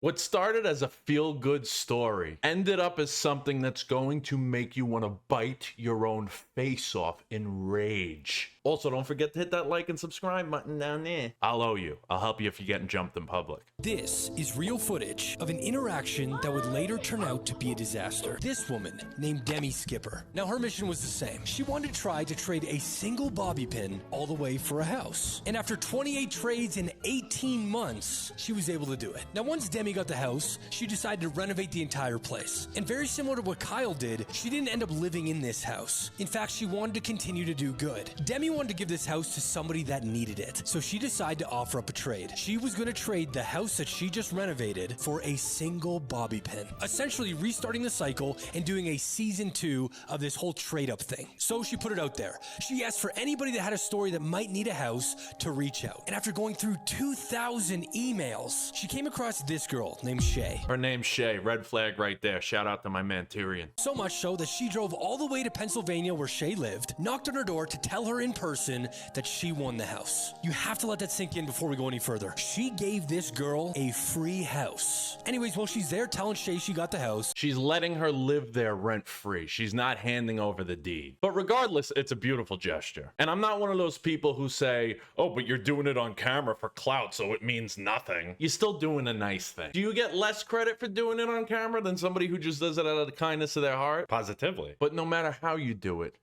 What started as a feel-good story ended up as something that's going to make you want to bite your own face off in rage. Also, don't forget to hit that like and subscribe button down there. I'll owe you. I'll help you if you're getting jumped in public. This is real footage of an interaction that would later turn out to be a disaster. This woman, named Demi Skipper. Now, her mission was the same. She wanted to try to trade a single bobby pin all the way for a house. And after 28 trades in 18 months, she was able to do it. Now, once Demi got the house, she decided to renovate the entire place. And very similar to what Kyle did, she didn't end up living in this house. In fact, she wanted to continue to do good. Demi wanted to give this house to somebody that needed it. So she decided to offer up a trade. She was going to trade the house that she just renovated for a single bobby pin, essentially restarting the cycle and doing a season 2 of this whole trade up thing. So she put it out there. She asked for anybody that had a story that might need a house to reach out. And after going through 2,000 emails, she came across this girl named Shay. Her name's Shay. Red flag right there. Shout out to my man Tyrion. So much so that she drove all the way to Pennsylvania where Shay lived, knocked on her door to tell her in person that she won the house. You have to let that sink in before we go any further. She gave this girl a free house. Anyways, while she's there telling Shay she got the house, she's letting her live there rent-free. She's not handing over the deed. But regardless, it's a beautiful gesture. And I'm not one of those people who say, oh, but you're doing it on camera for clout, so it means nothing. You're still doing a nice thing. Do you get less credit for doing it on camera than somebody who just does it out of the kindness of their heart? Positively. But no matter how you do it,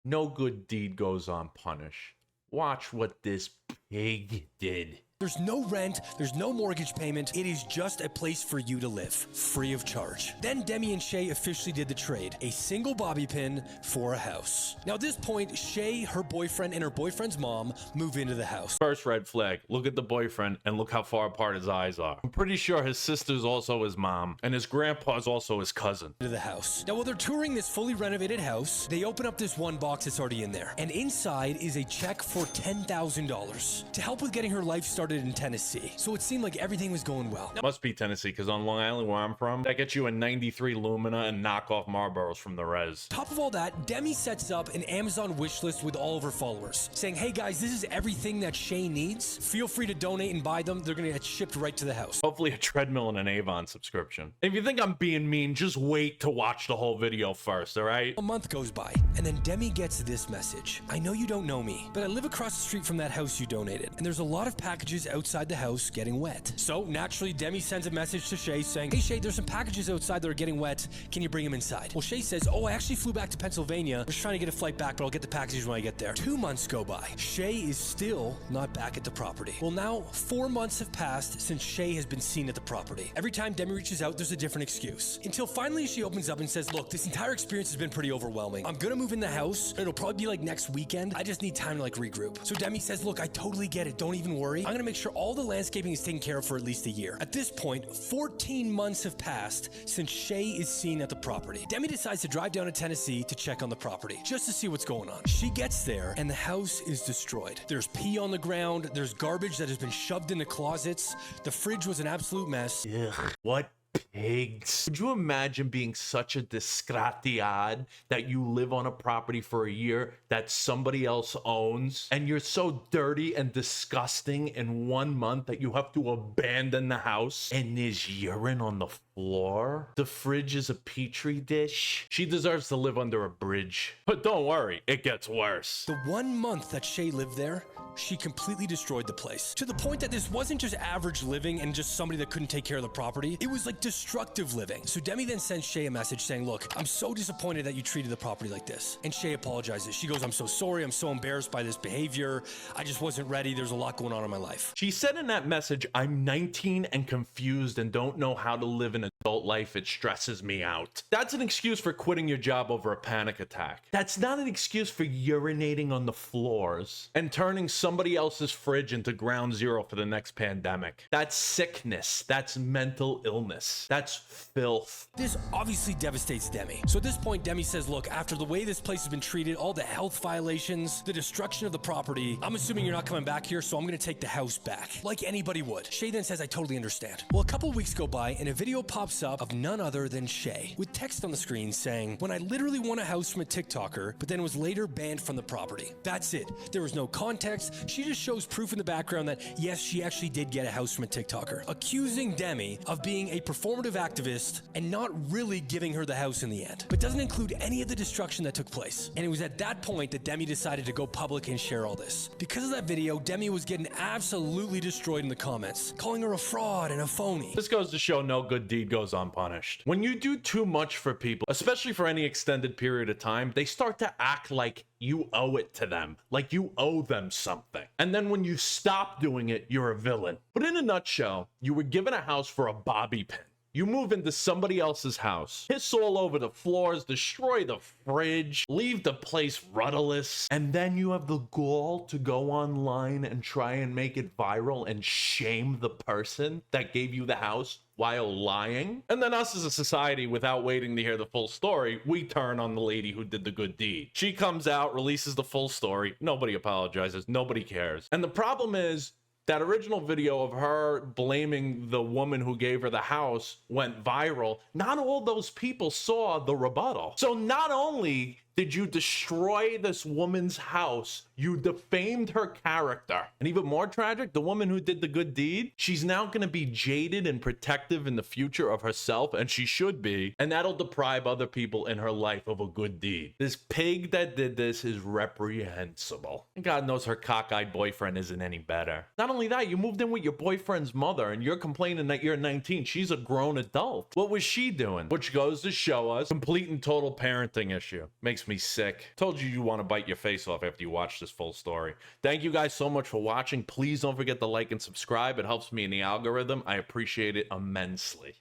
no good deed goes unpunished. Watch what this pig did. there's no rent, there's no mortgage payment. It is just a place for you to live, free of charge. Then Demi and Shay officially did the trade, a single bobby pin for a house. Now at this point, Shay, her boyfriend, and her boyfriend's mom move into the house. First red flag, look at the boyfriend and look how far apart his eyes are. I'm pretty sure his sister's also his mom, and his grandpa's also his cousin. To the house. Now while they're touring this fully renovated house, they open up this one box that's already in there. And inside is a check for $10,000 to help with getting her life started in Tennessee. So it seemed like everything was going well. Now, must be Tennessee, because on Long Island where I'm from, that gets you a 93 Lumina and knockoff Marlboros from the res. Top of all that, Demi sets up an Amazon wish list with all of her followers, saying, hey guys, this is everything that Shay needs. Feel free to donate and buy them. They're gonna get shipped right to the house. Hopefully a treadmill and an Avon subscription. If you think I'm being mean, just wait to watch the whole video first, all right? A month goes by, and then Demi gets this message. I know you don't know me, but I live across the street from that house you donated, and there's a lot of packages outside the house getting wet. So naturally, Demi sends a message to Shay saying, hey Shay, there's some packages outside that are getting wet. Can you bring them inside? Well, Shay says, oh, I actually flew back to Pennsylvania. I'm just trying to get a flight back, but I'll get the packages when I get there. 2 months go by. Shay is still not back at the property. Well, now 4 months have passed since Shay has been seen at the property. Every time Demi reaches out, there's a different excuse. Until finally she opens up and says, look, this entire experience has been pretty overwhelming. I'm gonna move in the house. It'll probably be like next weekend. I just need time to like regroup. So Demi says, look, I totally get it. Don't even worry. I'm gonna make sure all the landscaping is taken care of for at least a year. At this point, 14 months have passed since Shay is seen at the property. Demi decides to drive down to Tennessee to check on the property, just to see what's going on. She gets there and the house is destroyed. There's pee on the ground. There's garbage that has been shoved into closets. The fridge was an absolute mess. Ugh, what pigs. Could you imagine being such a disgratiad that you live on a property for a year that somebody else owns, and you're so dirty and disgusting in 1 month that you have to abandon the house, and there's urine on the floor? The fridge is a petri dish. She deserves to live under a bridge. But don't worry, it gets worse. The 1 month that Shay lived there, she completely destroyed the place. To the point that this wasn't just average living and just somebody that couldn't take care of the property. It was like destructive living. So Demi then sends Shay a message saying, look, I'm so disappointed that you treated the property like this. And Shay apologizes. She goes, I'm so sorry. I'm so embarrassed by this behavior. I just wasn't ready. There's a lot going on in my life. She said in that message, I'm 19 and confused and don't know how to live an adult life. It stresses me out. That's an excuse for quitting your job over a panic attack. That's not an excuse for urinating on the floors and turning somebody else's fridge into ground zero for the next pandemic. That's sickness. That's mental illness. That's filth. This obviously devastates Demi. So at this point, Demi says, look, after the way this place has been treated, all the health violations, the destruction of the property, I'm assuming you're not coming back here, so I'm gonna take the house back. Like anybody would. Shay then says, I totally understand. Well, a couple weeks go by and a video pops up of none other than Shay, with text on the screen saying, when I literally won a house from a TikToker, but then was later banned from the property. That's it. There was no context. She just shows proof in the background that, yes, she actually did get a house from a TikToker, accusing Demi of being a performative activist and not really giving her the house in the end, but doesn't include any of the destruction that took place. And it was at that point that Demi decided to go public and share all this. Because of that video, Demi was getting absolutely destroyed in the comments, calling her a fraud and a phony. This goes to show no good deed goes unpunished. When you do too much for people, especially for any extended period of time, they start to act like you owe it to them, like you owe them something. And then when you stop doing it, you're a villain. But in a nutshell, you were given a house for a bobby pin. You move into somebody else's house, piss all over the floors, destroy the fridge, leave the place rudderless, and then you have the gall to go online and try and make it viral and shame the person that gave you the house while lying. And then us as a society, without waiting to hear the full story, we turn on the lady who did the good deed. She comes out, releases the full story. Nobody apologizes. Nobody cares. And the problem is, that original video of her blaming the woman who gave her the house went viral. Not all those people saw the rebuttal. So not only did you destroy this woman's house, you defamed her character. And even more tragic, the woman who did the good deed, she's now going to be jaded and protective in the future of herself, and she should be, and that'll deprive other people in her life of a good deed. This pig that did this is reprehensible. And God knows her cockeyed boyfriend isn't any better. Not only that, you moved in with your boyfriend's mother, and you're complaining that you're 19. She's a grown adult. What was she doing? Which goes to show us complete and total parenting issue. Makes me sick. Told you want to bite your face off after you watch this full story. Thank you guys so much for watching. Please don't forget to like and subscribe. It helps me in the algorithm. I appreciate it immensely.